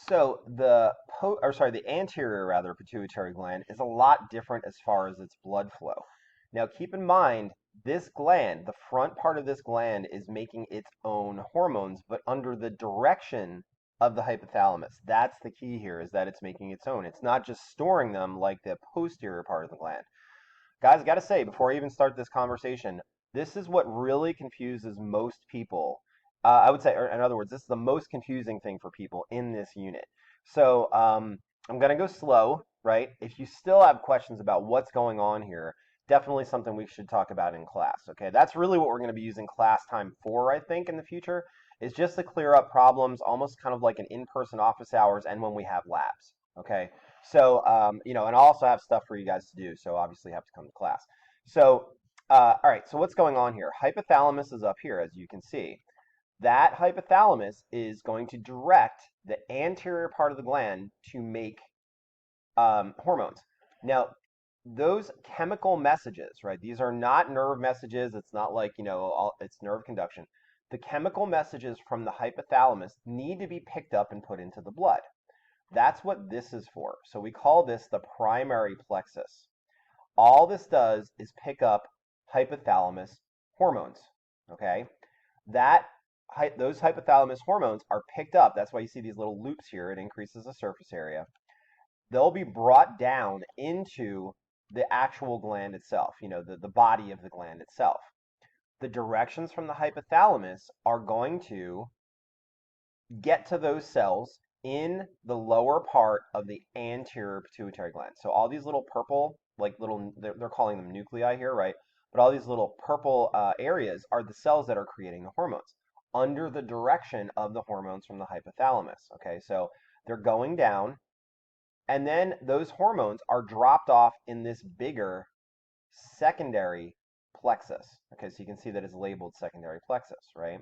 So the anterior rather pituitary gland is a lot different as far as its blood flow. Now keep in mind this gland, the front part of this gland is making its own hormones, but under the direction of the hypothalamus. That's the key here, is that it's making its own. It's not just storing them like the posterior part of the gland. Guys, I got to say, before I even start this conversation, this is what really confuses most people. I would say, or in other words, this is the most confusing thing for people in this unit. So I'm going to go slow, right? If you still have questions about what's going on here, definitely something we should talk about in class, okay? That's really what we're going to be using class time for, I think, in the future, is just to clear up problems, almost kind of like an in-person office hours and when we have labs, okay? So, and I also have stuff for you guys to do, so obviously you have to come to class. So, all right, so what's going on here? Hypothalamus is up here, as you can see. That hypothalamus is going to direct the anterior part of the gland to make hormones. Now, those chemical messages, right? These are not nerve messages. It's not like, it's nerve conduction. The chemical messages from the hypothalamus need to be picked up and put into the blood. That's what this is for. So we call this the primary plexus. All this does is pick up hypothalamus hormones, okay? Those hypothalamus hormones are picked up. That's why you see these little loops here. It increases the surface area. They'll be brought down into the actual gland itself, the body of the gland itself. The directions from the hypothalamus are going to get to those cells in the lower part of the anterior pituitary gland. So all these little purple, they're calling them nuclei here, right? But all these little purple areas are the cells that are creating the hormones under the direction of the hormones from the hypothalamus. Okay, so they're going down, and then those hormones are dropped off in this bigger secondary plexus. Okay, so you can see that it's labeled secondary plexus, right?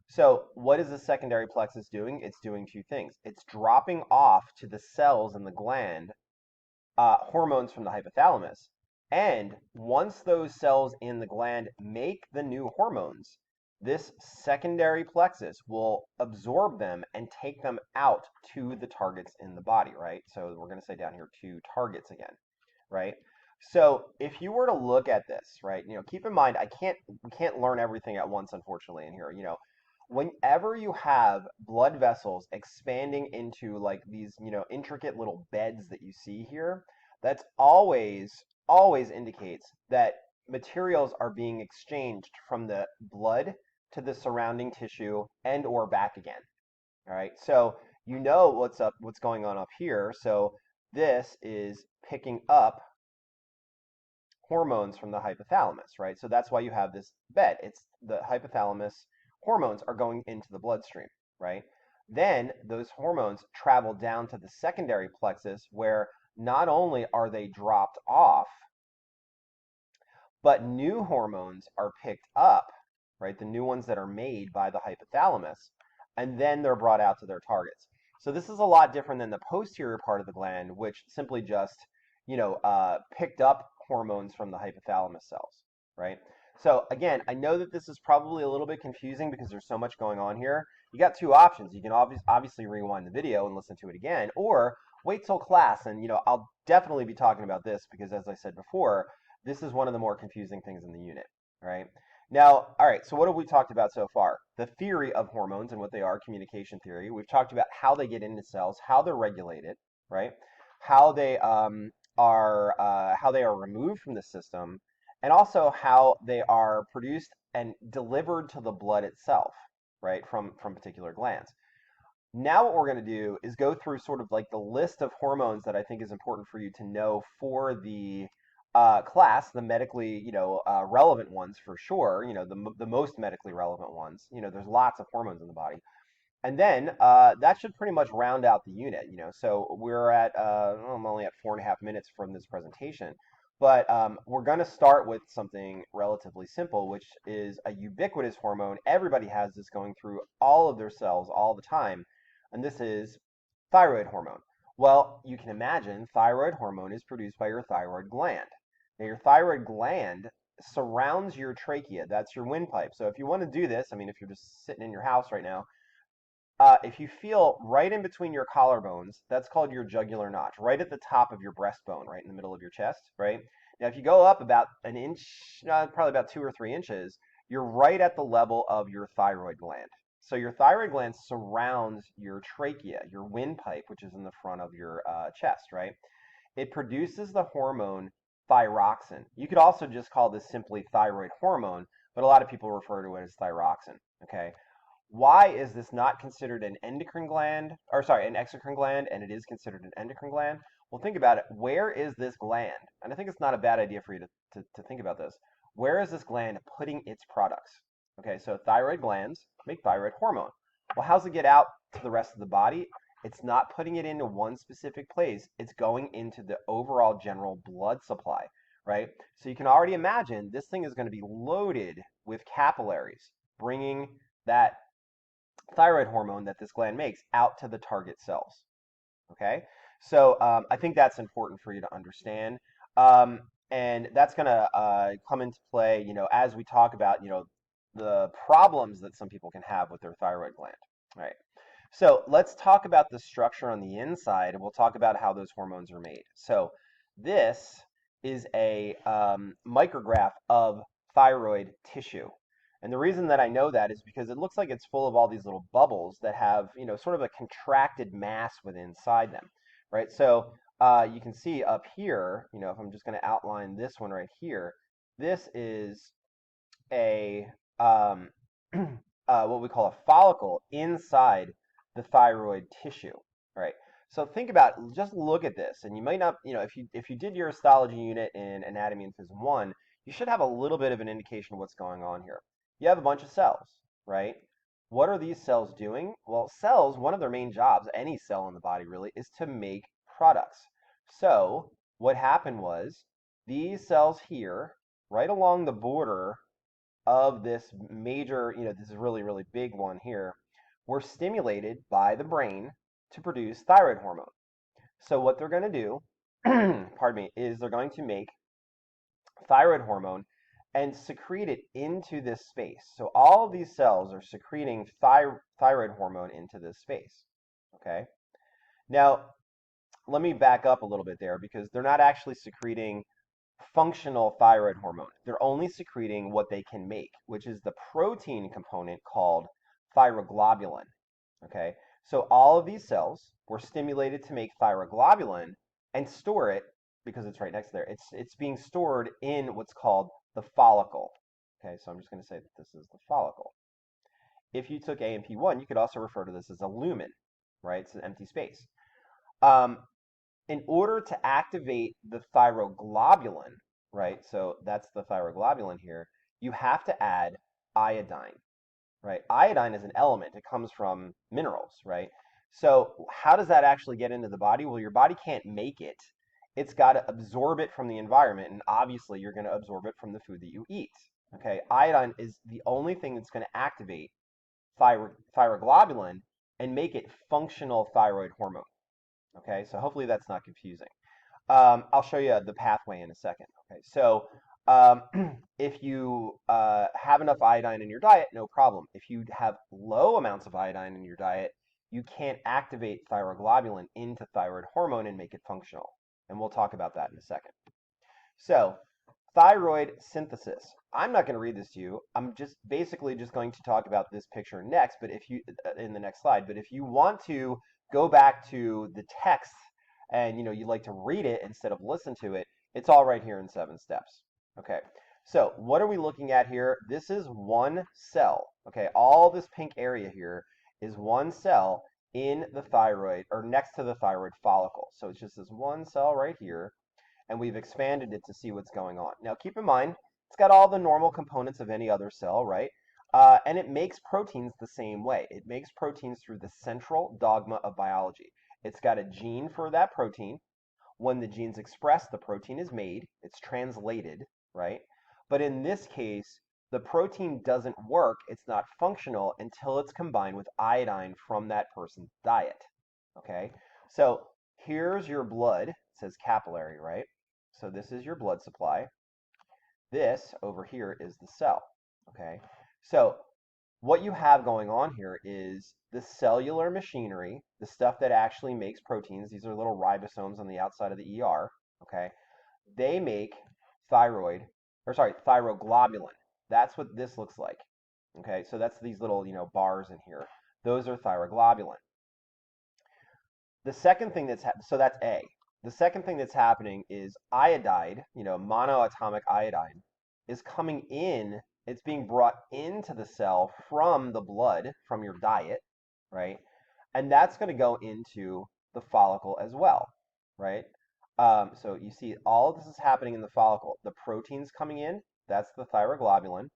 So what is the secondary plexus doing? It's doing two things. It's dropping off to the cells in the gland hormones from the hypothalamus. And once those cells in the gland make the new hormones, this secondary plexus will absorb them and take them out to the targets in the body, right? So we're going to say down here to targets again, right? So if you were to look at this, right, keep in mind we can't learn everything at once, unfortunately, in here. Whenever you have blood vessels expanding into like these, intricate little beds that you see here, that's always indicates that materials are being exchanged from the blood to the surrounding tissue and or back again. All right. So what's going on up here. So this is picking up hormones from the hypothalamus, right? So that's why you have this bed. It's the hypothalamus hormones are going into the bloodstream, right? Then those hormones travel down to the secondary plexus where not only are they dropped off, but new hormones are picked up, right? The new ones that are made by the hypothalamus, and then they're brought out to their targets. So this is a lot different than the posterior part of the gland, which simply just, picked up hormones from the hypothalamus cells, right? So again, I know that this is probably a little bit confusing because there's so much going on here. You got two options. You can obviously rewind the video and listen to it again, or wait till class. And I'll definitely be talking about this because, as I said before, this is one of the more confusing things in the unit, right? Now, all right, so what have we talked about so far? The theory of hormones and what they are, communication theory. We've talked about how they get into cells, how they're regulated, right? How they are removed from the system, and also how they are produced and delivered to the blood itself, right, from particular glands. Now what we're going to do is go through sort of like the list of hormones that I think is important for you to know for the class, the medically, relevant ones for sure, the most medically relevant ones. There's lots of hormones in the body. And then that should pretty much round out the unit, So we're at, I'm only at 4.5 minutes from this presentation. But we're going to start with something relatively simple, which is a ubiquitous hormone. Everybody has this going through all of their cells all the time. And this is thyroid hormone. Well, you can imagine thyroid hormone is produced by your thyroid gland. Now, your thyroid gland surrounds your trachea. That's your windpipe. So if you want to do this, I mean, if you're just sitting in your house right now, if you feel right in between your collarbones, that's called your jugular notch, right at the top of your breastbone, right in the middle of your chest, right? Now, if you go up about an inch, probably about 2 or 3 inches, you're right at the level of your thyroid gland. So your thyroid gland surrounds your trachea, your windpipe, which is in the front of your chest, right? It produces the hormone thyroxine. You could also just call this simply thyroid hormone, but a lot of people refer to it as thyroxine, okay? Why is this not considered an endocrine gland, or sorry, an exocrine gland, and it is considered an endocrine gland? Well, think about it. Where is this gland? And I think it's not a bad idea for you to think about this. Where is this gland putting its products? Okay, so thyroid glands make thyroid hormone. Well, how's it get out to the rest of the body? It's not putting it into one specific place. It's going into the overall general blood supply, right? So you can already imagine this thing is going to be loaded with capillaries, bringing that thyroid hormone that this gland makes out to the target cells. Okay, so I think that's important for you to understand, and that's going to come into play, as we talk about, the problems that some people can have with their thyroid gland. All right. So let's talk about the structure on the inside, and we'll talk about how those hormones are made. So this is a micrograph of thyroid tissue. And the reason that I know that is because it looks like it's full of all these little bubbles that have, sort of a contracted mass within inside them, right? So you can see up here, if I'm just going to outline this one right here, this is a what we call a follicle inside the thyroid tissue, right? So think about, just look at this, and you might not, if you did your histology unit in anatomy and phys 1, you should have a little bit of an indication of what's going on here. You have a bunch of cells, right? What are these cells doing? Well, cells, one of their main jobs, any cell in the body really, is to make products. So what happened was these cells here, right along the border of this major, this is really, really big one here, were stimulated by the brain to produce thyroid hormone. So what they're going to do, pardon me, is they're going to make thyroid hormone and secrete it into this space. So all of these cells are secreting thyroid hormone into this space. Okay. Now, let me back up a little bit there because they're not actually secreting functional thyroid hormone. They're only secreting what they can make, which is the protein component called thyroglobulin. Okay, so all of these cells were stimulated to make thyroglobulin and store it because it's right next there. It's being stored in what's called the follicle. Okay, so I'm just going to say that this is the follicle. If you took AMP1, you could also refer to this as a lumen, right? It's an empty space. In order to activate the thyroglobulin, right? So that's the thyroglobulin here. You have to add iodine, right? Iodine is an element. It comes from minerals, right? So how does that actually get into the body? Well, your body can't make it. It's got to absorb it from the environment, and obviously you're going to absorb it from the food that you eat. Okay, iodine is the only thing that's going to activate thyroglobulin and make it functional thyroid hormone. Okay, so hopefully that's not confusing. I'll show you the pathway in a second. Okay, so um, if you have enough iodine in your diet, no problem. If you have low amounts of iodine in your diet, you can't activate thyroglobulin into thyroid hormone and make it functional. And we'll talk about that in a second. So, thyroid synthesis. I'm not going to read this to you. I'm just basically just going to talk about this picture next, but if you in the next slide, but if you want to go back to the text and you'd like to read it instead of listen to it, it's all right here in 7 steps. Okay. So, what are we looking at here? This is one cell. Okay, all this pink area here is one cell in the thyroid or next to the thyroid follicle. So it's just this one cell right here, and we've expanded it to see what's going on. Now, keep in mind, it's got all the normal components of any other cell, right? And it makes proteins the same way. It makes proteins through the central dogma of biology. It's got a gene for that protein. When the gene's expressed, the protein is made. It's translated, right? But in this case, the protein doesn't work. It's not functional until it's combined with iodine from that person's diet, okay? So here's your blood. It says capillary, right? So this is your blood supply. This over here is the cell, okay? So what you have going on here is the cellular machinery, the stuff that actually makes proteins. These are little ribosomes on the outside of the ER, okay? They make thyroglobulin. That's what this looks like. Okay, so that's these little, bars in here. Those are thyroglobulin. The second thing so that's A. The second thing that's happening is iodide, monoatomic iodine, is coming in. It's being brought into the cell from the blood, from your diet, right? And that's going to go into the follicle as well, right? So you see all of this is happening in the follicle. The protein's coming in, that's the thyroglobulin.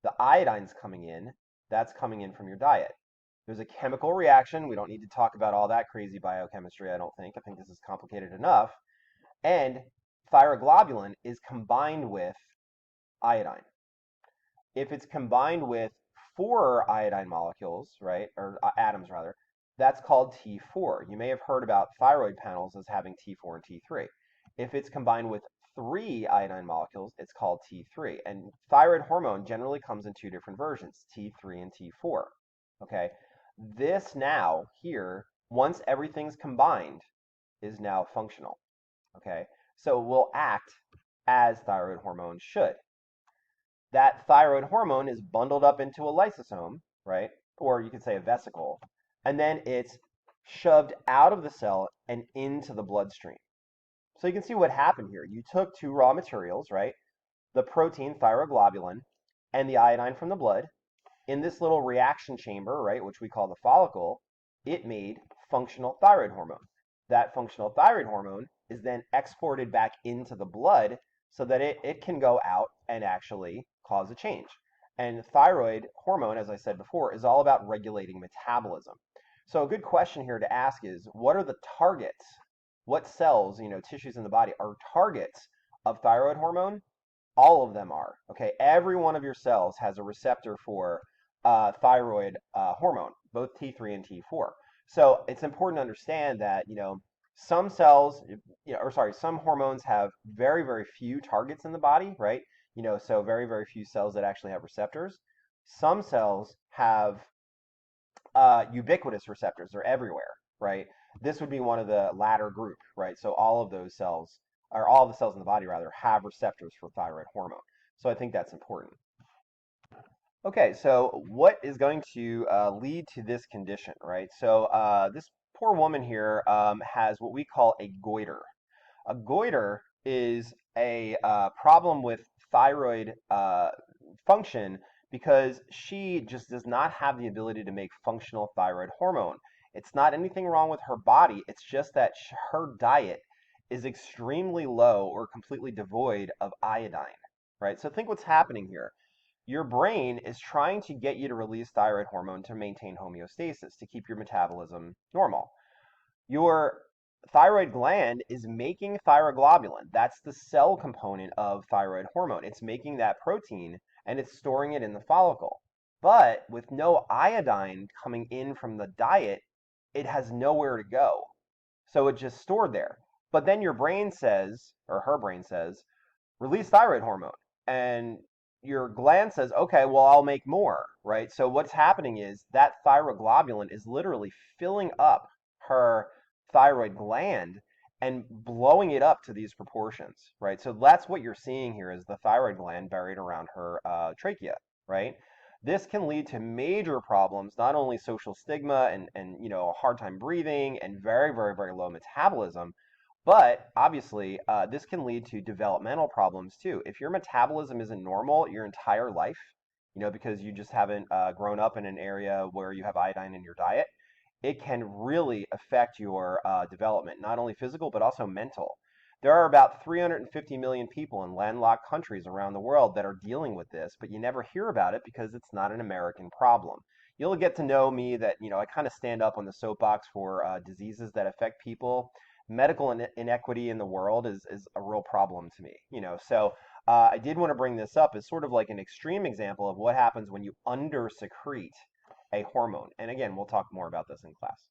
The iodine's coming in, that's coming in from your diet. There's a chemical reaction. We don't need to talk about all that crazy biochemistry, I don't think. I think this is complicated enough. And thyroglobulin is combined with iodine. If it's combined with four iodine molecules, right, or atoms rather, that's called T4. You may have heard about thyroid panels as having T4 and T3. If it's combined with three iodine molecules, it's called T3. And thyroid hormone generally comes in two different versions, T3 and T4. Okay, this now here, once everything's combined, is now functional. Okay, so it will act as thyroid hormone should. That thyroid hormone is bundled up into a lysosome, right? Or you could say a vesicle, and then it's shoved out of the cell and into the bloodstream. So you can see what happened here. You took two raw materials, right? The protein thyroglobulin and the iodine from the blood. In this little reaction chamber, right, which we call the follicle, it made functional thyroid hormone. That functional thyroid hormone is then exported back into the blood so that it can go out and actually cause a change. And thyroid hormone, as I said before, is all about regulating metabolism. So a good question here to ask is, what are the targets? What cells, tissues in the body are targets of thyroid hormone? All of them are. Okay, every one of your cells has a receptor for thyroid hormone, both T3 and T4. So it's important to understand that, some cells, some hormones have very, very few targets in the body, right? So very, very few cells that actually have receptors. Some cells have ubiquitous receptors. They're everywhere, right? This would be one of the latter group, right? So all of those cells, or all of the cells in the body rather, have receptors for thyroid hormone. So I think that's important. Okay, so what is going to lead to this condition, right? So this poor woman here has what we call a goiter. A goiter is a problem with thyroid function because she just does not have the ability to make functional thyroid hormone. It's not anything wrong with her body, it's just that her diet is extremely low or completely devoid of iodine, right? So think what's happening here. Your brain is trying to get you to release thyroid hormone to maintain homeostasis, to keep your metabolism normal. Your thyroid gland is making thyroglobulin. That's the cell component of thyroid hormone. It's making that protein and it's storing it in the follicle. But with no iodine coming in from the diet, it has nowhere to go. So it's just stored there. But then your brain says, or her brain says, release thyroid hormone. And your gland says, okay, well, I'll make more, right? So what's happening is that thyroglobulin is literally filling up her thyroid gland and blowing it up to these proportions, right? So that's what you're seeing here is the thyroid gland buried around her trachea, right? This can lead to major problems, not only social stigma and a hard time breathing and very, very, very low metabolism, but obviously, this can lead to developmental problems too. If your metabolism isn't normal your entire life, because you just haven't grown up in an area where you have iodine in your diet, it can really affect your development, not only physical, but also mental. There are about 350 million people in landlocked countries around the world that are dealing with this, but you never hear about it because it's not an American problem. You'll get to know me that, I kind of stand up on the soapbox for diseases that affect people. Medical inequity in the world is a real problem to me, So I did want to bring this up as sort of like an extreme example of what happens when you undersecrete a hormone. And again, we'll talk more about this in class.